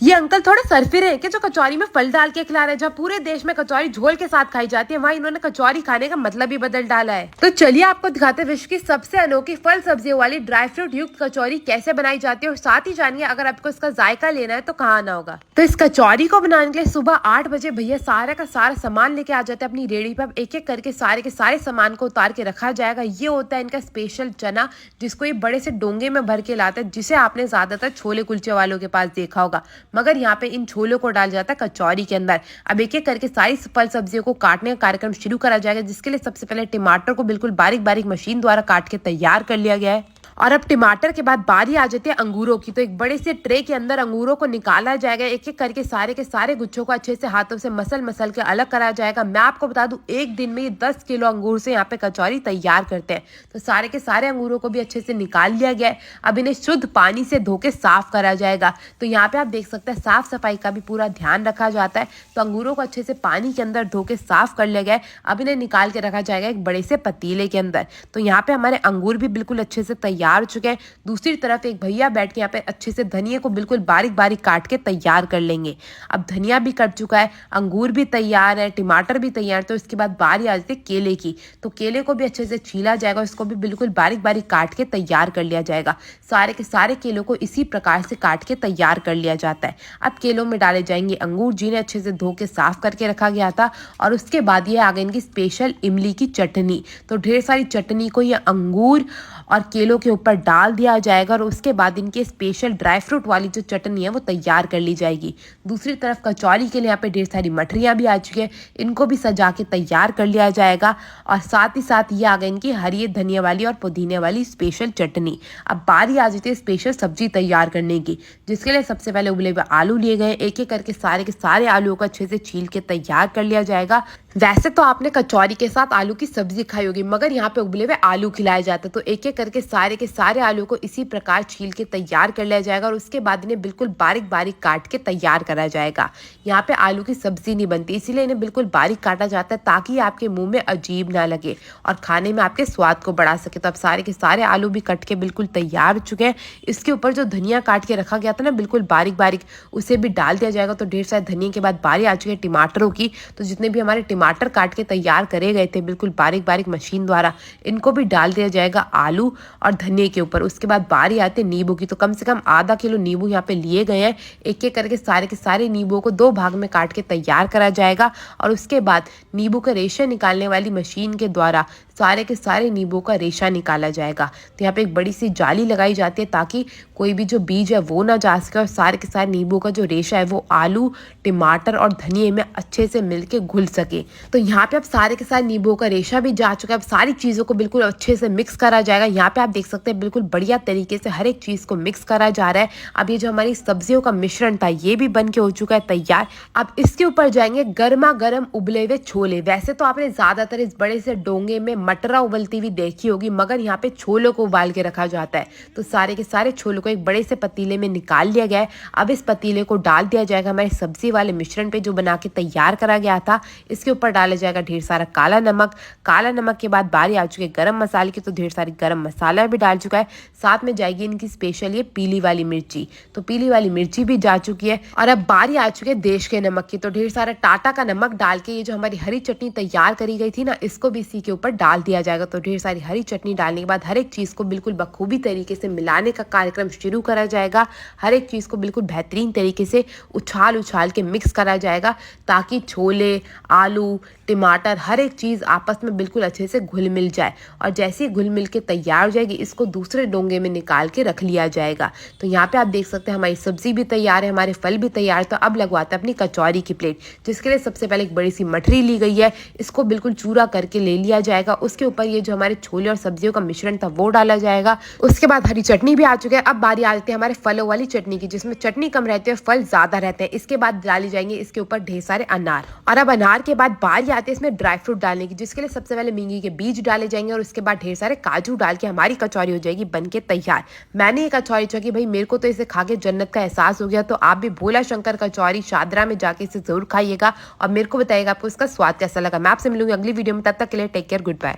ये अंकल थोड़े सरफिरे हैं कि जो कचौरी में फल डाल के खिला रहे हैं। जहाँ पूरे देश में कचौरी झोल के साथ खाई जाती है, वहाँ इन्होंने कचौरी खाने का मतलब ही बदल डाला है। तो चलिए आपको दिखाते हैं विश्व की सबसे अनोखी फल सब्जियों वाली ड्राई फ्रूट युक्त कचौरी कैसे बनाई जाती है, और साथ ही जानिए अगर आपको इसका जायका लेना है तो कहाँ आना होगा। तो इस कचौरी को बनाने के लिए सुबह 8 बजे भैया सारा का सारा सामान लेके आ जाते हैं अपनी रेडी पे। एक एक करके सारे के सारे सामान को उतार के रखा जाएगा। ये होता है इनका स्पेशल चना, जिसको ये बड़े से डोंगे में भर के लाता है, जिसे आपने ज्यादातर छोले कुलचे वालों के पास देखा होगा। मगर यहाँ पे इन छोलों को डाल जाता है कचौरी के अंदर। अब एक एक करके सारी फल सब्जियों को काटने का कार्यक्रम शुरू करा जाएगा, जिसके लिए सबसे पहले टमाटर को बिल्कुल बारीक बारीक मशीन द्वारा काट के तैयार कर लिया गया है। और अब टमाटर के बाद बारी आ जाती है अंगूरों की। तो एक बड़े से ट्रे के अंदर अंगूरों को निकाला जाएगा। एक एक करके सारे के सारे गुच्छों को अच्छे से हाथों से मसल मसल के अलग करा जाएगा। मैं आपको बता दूं, एक दिन में ये 10 किलो अंगूर से यहाँ पे कचौरी तैयार करते हैं। तो सारे के सारे अंगूरों को भी अच्छे से निकाल लिया गया है। अब इन्हें शुद्ध पानी से धो के साफ करा जाएगा। तो यहाँ पे आप देख सकते हैं साफ सफाई का भी पूरा ध्यान रखा जाता है। तो अंगूरों को अच्छे से पानी के अंदर धो के साफ कर लिया गया है। अब इन्हें निकाल के रखा जाएगा एक बड़े से पतीले के अंदर। तो यहाँ पे हमारे अंगूर भी बिल्कुल अच्छे से तैयार हो चुके हैं। दूसरी तरफ एक भैया बैठ के यहाँ पे अच्छे से धनिया को बिल्कुल बारीक बारीक काट के तैयार कर लेंगे। अब धनिया भी कट चुका है, अंगूर भी तैयार है, टमाटर भी तैयार। तो इसके बाद बारी आ जाती है केले की। तो केले को भी अच्छे से छीला जाएगा, इसको भी बिल्कुल बारीक बारीक काट के तैयार कर लिया जाएगा। सारे के सारे केलों को इसी प्रकार से काट के तैयार कर लिया जाता है। अब केलों में डाले जाएंगे अंगूर, जिन्हें अच्छे से धो के साफ करके रखा गया था। और उसके बाद ये आ गई इनकी स्पेशल इमली की चटनी। तो ढेर सारी चटनी को ये अंगूर और केलों के ऊपर डाल दिया जाएगा, और उसके बाद इनके स्पेशल ड्राई फ्रूट वाली जो चटनी है वो तैयार कर ली जाएगी। दूसरी तरफ कचौरी के लिए यहाँ पे ढेर सारी मठरियाँ भी आ चुकी है, इनको भी सजा के तैयार कर लिया जाएगा। और साथ ही साथ ये आ गई इनकी हरी धनिया वाली और पुदीने वाली स्पेशल चटनी। अब बारी आ जाती है स्पेशल सब्जी तैयार करने की, जिसके लिए सबसे पहले उबले हुए आलू लिए गए। एक एक करके सारे के सारे आलूओं को अच्छे से छील के तैयार कर लिया जाएगा। वैसे तो आपने कचौरी के साथ आलू की सब्जी खाई होगी, मगर यहाँ पे उबले हुए आलू खिलाए जाते हैं। तो एक एक करके सारे के सारे आलू को इसी प्रकार छील के तैयार कर लिया जाएगा, और उसके बाद इन्हें बिल्कुल बारीक बारीक काट के तैयार करा जाएगा। यहाँ पे आलू की सब्जी नहीं बनती, इसीलिए इन्हें बिल्कुल बारीक काटा जाता है, ताकि आपके मुंह में अजीब ना लगे और खाने में आपके स्वाद को बढ़ा सके। तो अब सारे के सारे आलू भी कट के बिल्कुल तैयार हो चुके हैं। इसके ऊपर जो धनिया काट के रखा गया था ना बिल्कुल बारीक बारीक, उसे भी डाल दिया जाएगा। तो ढेर सारे धनिया के बाद बारी आ चुकी है टमाटरों की। तो जितने भी हमारे टमाटर काट के तैयार करे गए थे बिल्कुल बारीक बारीक मशीन द्वारा, इनको भी डाल दिया जाएगा आलू और धनिया के ऊपर। उसके बाद बारी आती है नींबू की। तो कम से कम आधा किलो नींबू यहाँ पे लिए गए हैं। एक एक करके सारे के सारे नींबू को 2 भाग में काट के तैयार करा जाएगा, और उसके बाद नींबू का रेशा निकालने वाली मशीन के द्वारा सारे के सारे नींबू का रेशा निकाला जाएगा। तो यहाँ पे एक बड़ी सी जाली लगाई जाती है, ताकि कोई भी जो बीज है वो ना जा सके, और सारे के सारे नींबू का जो रेशा है वो आलू टमाटर और धनिया में अच्छे से मिलके घुल सके। तो यहाँ पे अब सारे के सारे नींबू का रेशा भी जा चुका है। अब सारी चीज़ों को बिल्कुल अच्छे से मिक्स करा जाएगा। यहाँ पे आप देख सकते हैं बिल्कुल बढ़िया तरीके से हर एक चीज़ को मिक्स करा जा रहा है। अब ये जो हमारी सब्जियों का मिश्रण था ये भी बन के हो चुका है तैयार। अब इसके ऊपर जाएंगे गर्मा गर्म उबले हुए छोले। वैसे तो आपने ज्यादातर इस बड़े से डोंगे में मटरा उबलती हुई देखी होगी, मगर यहाँ पे छोलों को उबाल के रखा जाता है। तो सारे के सारे छोलों को एक बड़े से पतीले में निकाल लिया गया है। अब इस पतीले को डाल दिया जाएगा हमारे सब्जी वाले मिश्रण पे जो बना के तैयार करा गया था। इसके ऊपर डाला जाएगा ढेर सारा काला नमक। काला नमक के बाद बारी आ चुकी है गरम मसाले की। तो ढेर सारी गरम मसाला भी डाल चुका है। साथ में जाएगी इनकी स्पेशल ये पीली वाली मिर्ची। तो पीली वाली मिर्ची भी जा चुकी है। और अब बारी आ चुकी है देश के नमक की। तो ढेर सारा टाटा का नमक डाल के ये जो हमारी हरी चटनी तैयार करी गई थी ना, इसको भी इसी के ऊपर डाल दिया जाएगा। तो ढेर सारी हरी चटनी डालने के बाद हर एक चीज को बिल्कुल बखूबी तरीके से मिलाने का कार्यक्रम शुरू करा जाएगा। हर एक चीज को बिल्कुल बेहतरीन तरीके से उछाल उछाल के मिक्स करा जाएगा, ताकि छोले आलू टमाटर हर एक चीज़ आपस में बिल्कुल अच्छे से घुल मिल जाए। और जैसे ही घुल मिल के तैयार हो जाएगी, इसको दूसरे डोंगे में निकाल के रख लिया जाएगा। तो यहाँ पे आप देख सकते हैं हमारी सब्जी भी तैयार है, हमारे फल भी तैयार है। तो अब लगवाते हैं अपनी कचौरी की प्लेट, जिसके लिए सबसे पहले एक बड़ी सी मठरी ली गई है। इसको बिल्कुल चूरा करके ले लिया जाएगा। उसके ऊपर ये जो हमारे छोले और सब्जियों का मिश्रण था वो डाला जाएगा। उसके बाद हरी चटनी भी आ चुकी है। अब बारी आ जाती है हमारे फलों वाली चटनी की, जिसमें चटनी कम रहती है फल ज्यादा रहते हैं। इसके बाद डाली जाएंगे इसके ऊपर ढेर सारे अनार। और अब अनार के बाद बारी आती है इसमें ड्राई फ्रूट डालने की, जिसके लिए सबसे पहले मूंगी के बीज डाले जाएंगे, और उसके बाद ढेर सारे काजू डाल के हमारी कचौरी हो जाएगी बनके तैयार। मैंने ये कचौरी चखी, भाई मेरे को तो इसे खा के जन्नत का एहसास हो गया। तो आप भी भोला शंकर कचौरी शादरा में जाके इसे जरूर खाइएगा, और मेरे को बताइएगा आपको इसका स्वाद कैसा लगा। मैं आपसे मिलूंगी अगली वीडियो में, तब तक के लिए टेक केयर, गुड बाय।